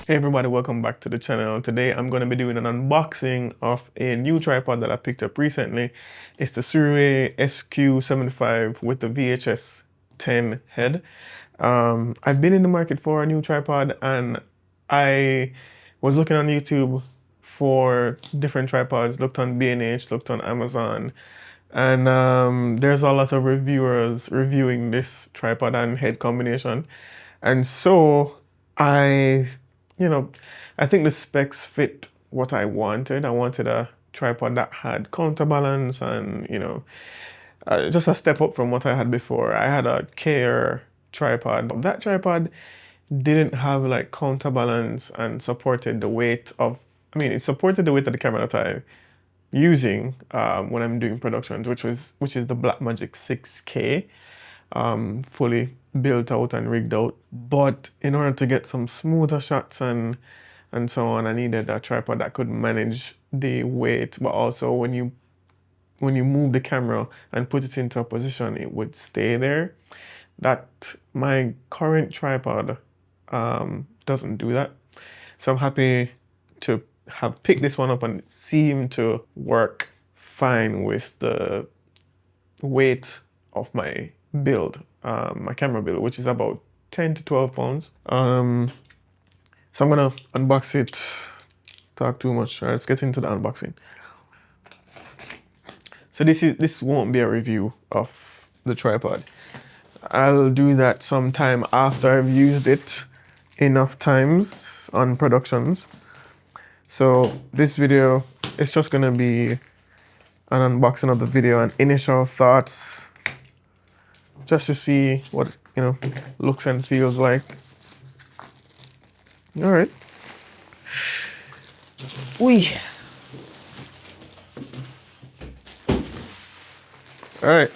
Hey everybody, welcome back to the channel. Today I'm going to be doing an unboxing of a new tripod that I picked up recently. It's the SIRUI SQ75 with the VHS 10 head. I've been in the market for a new tripod and I was looking on YouTube for different tripods, looked on B&H, looked on Amazon, and there's a lot of reviewers reviewing this tripod and head combination. And so I I think the specs fit what I wanted. I wanted a tripod that had counterbalance and, just a step up from what I had before. I had a Care tripod. That tripod didn't have like counterbalance and supported the weight of, it supported the weight of the camera that I using when I'm doing productions, which is the Blackmagic 6K, fully built out and rigged out. But in order to get some smoother shots and so on, I needed a tripod that could manage the weight, but also when you move the camera and put it into a position, it would stay there. That my current tripod doesn't do that. So I'm happy to have picked this one up, and it seemed to work fine with the weight of my build, my camera build, which is about 10 to 12 pounds. So I'm gonna unbox it, talk too much. All right, let's get into the unboxing. So this won't be a review of the tripod. I'll do that sometime after I've used it enough times on productions. So this video is just gonna be an unboxing of the video and initial thoughts, just to see what looks and feels like. All right. All right.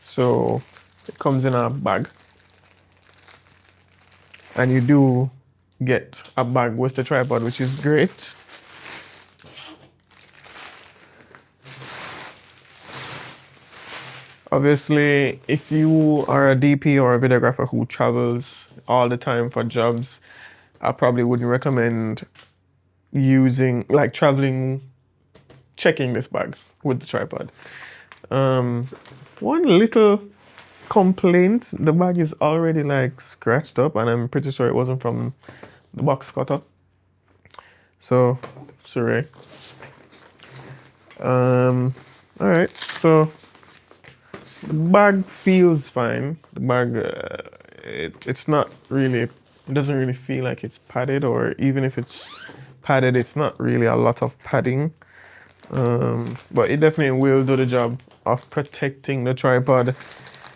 So it comes in a bag, and you do get a bag with the tripod, which is great. Obviously, if you are a DP or a videographer who travels all the time for jobs, I probably wouldn't recommend checking this bag with the tripod. One little complaint, the bag is already like scratched up, and I'm pretty sure it wasn't from the box cutter. So, sorry. All right, so the bag feels fine. The bag, it's not really, it doesn't really feel like it's padded, or even if it's padded, it's not really a lot of padding. But it definitely will do the job of protecting the tripod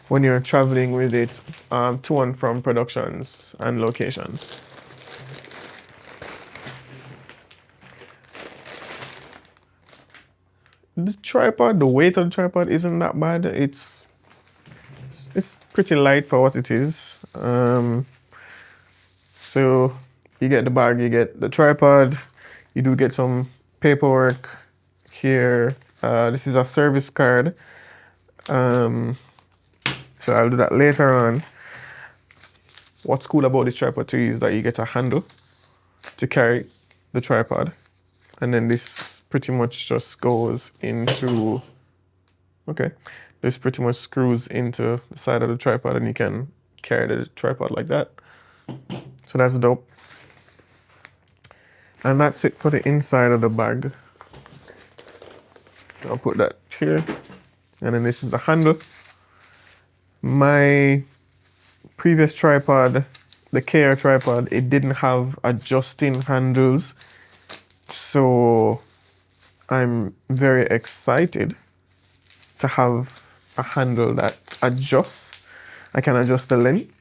when you're traveling with it to and from productions and locations. The weight of the tripod isn't that bad. It's pretty light for what it is. So you get the bag, you get the tripod, you do get some paperwork here. This is a service card. So I'll do that later on. What's cool about this tripod too is that you get a handle to carry the tripod, and then this pretty much just goes into, this pretty much screws into the side of the tripod, and you can carry the tripod like that. So that's dope. And that's it for the inside of the bag. I'll put that here. And then this is the handle. My previous tripod, the Care tripod, it didn't have adjusting handles. So I'm very excited to have a handle that adjusts. I can adjust the length.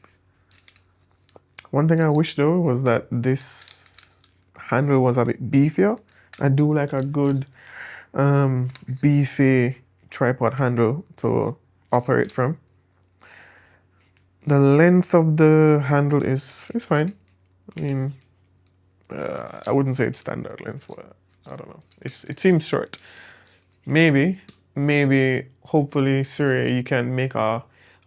One thing I wish though was that this handle was a bit beefier. I do like a good beefy tripod handle to operate from. The length of the handle is fine. I wouldn't say it's standard length, but I don't know. It seems short. Maybe, hopefully, SIRUI, you can make a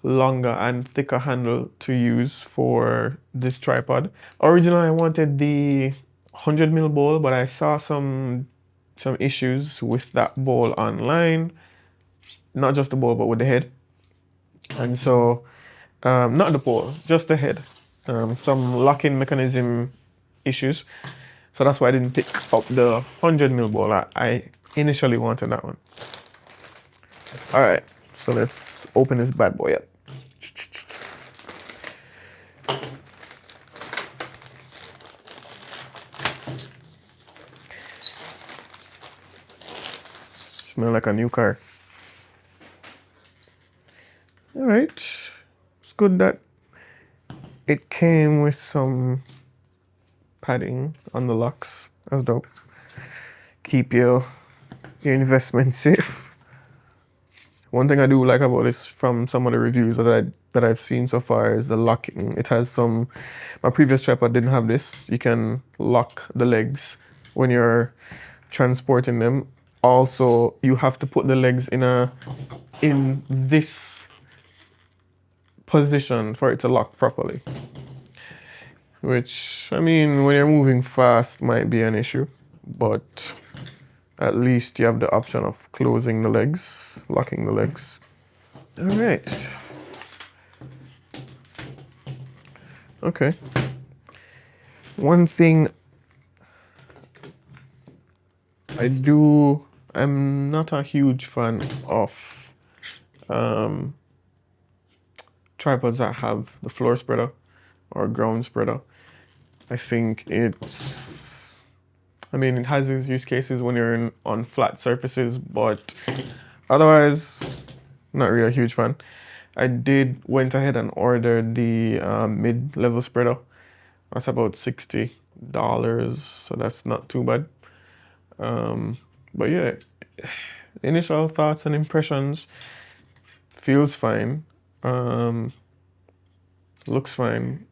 longer and thicker handle to use for this tripod. Originally I wanted the 100mm bowl, but I saw some issues with that bowl online. Not just the bowl, but with the head. And so, not the bowl, just the head. Some locking mechanism issues. So that's why I didn't pick up the 100mm bowl. I initially wanted that one. All right, so let's open this bad boy up. Smell like a new car. All right, it's good that it came with some padding on the locks. That's dope. Keep your investment safe. One thing I do like about this from some of the reviews that I've seen so far is the locking. It has some. My previous tripod didn't have this. You can lock the legs when you're transporting them. Also, you have to put the legs in this position for it to lock properly. Which, I mean, when you're moving fast might be an issue, but at least you have the option of closing the legs, locking the legs. All right. Okay. One thing I'm not a huge fan of tripods that have the floor spreader or ground spreader. I think it has its use cases when you're on flat surfaces, but otherwise, not really a huge fan. I went ahead and ordered the mid-level spreader. That's about $60, so that's not too bad. But yeah, initial thoughts and impressions, feels fine, looks fine.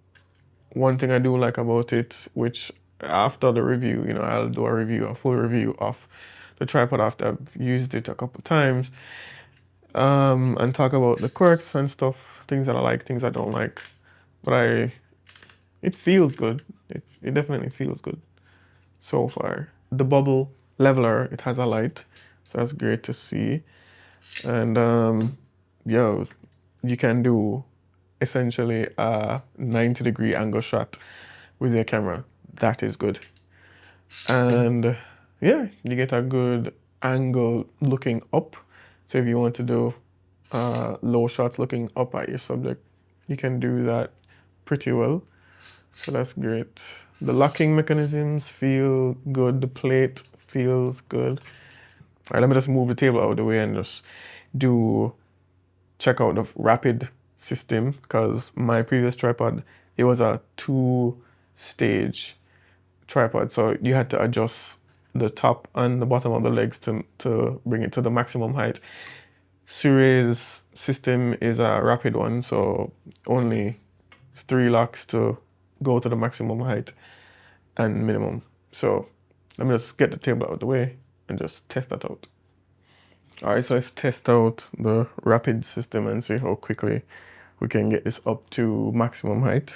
One thing I do like about it, which after the review, I'll do a full review of the tripod after I've used it a couple times, and talk about the quirks and stuff, things that I like, things I don't like. But it feels good. It definitely feels good so far. The bubble leveler, it has a light, so that's great to see. And you can do essentially a 90-degree angle shot with your camera. That is good. And yeah, you get a good angle looking up. So if you want to do low shots looking up at your subject, you can do that pretty well. So that's great. The locking mechanisms feel good. The plate feels good. All right, let me just move the table out of the way and just check out the rapid system, because my previous tripod, it was a 2-stage tripod, so you had to adjust the top and the bottom of the legs to bring it to the maximum height. SIRUI's system is a rapid one, so only 3 locks to go to the maximum height and minimum. So let me just get the table out of the way and just test that out. All right, so let's test out the rapid system and see how quickly we can get this up to maximum height.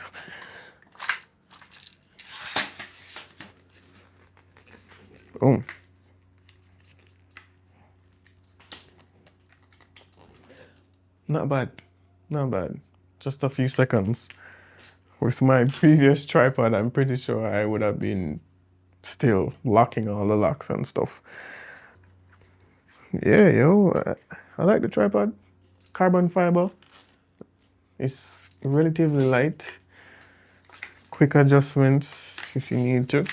Boom. Not bad, not bad. Just a few seconds. With my previous tripod, I'm pretty sure I would have been still locking all the locks and stuff. Yeah, I like the tripod. Carbon fiber. It's relatively light. Quick adjustments if you need to.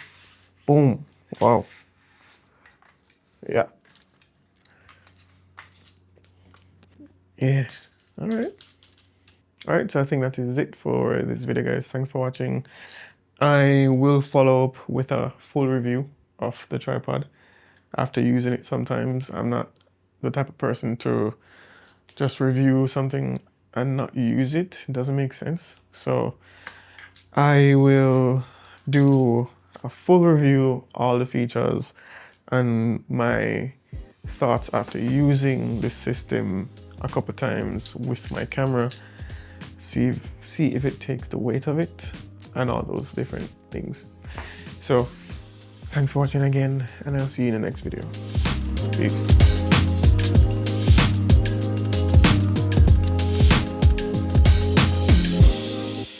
Boom. Wow. Yeah. Yeah. All right. All right, so I think that is it for this video, guys. Thanks for watching. I will follow up with a full review of the tripod after using it. Sometimes I'm not the type of person to just review something and not use it. It doesn't make sense. So I will do a full review, all the features, and my thoughts after using this system a couple times with my camera, see if it takes the weight of it and all those different things. So thanks for watching again, and I'll see you in the next video. Peace.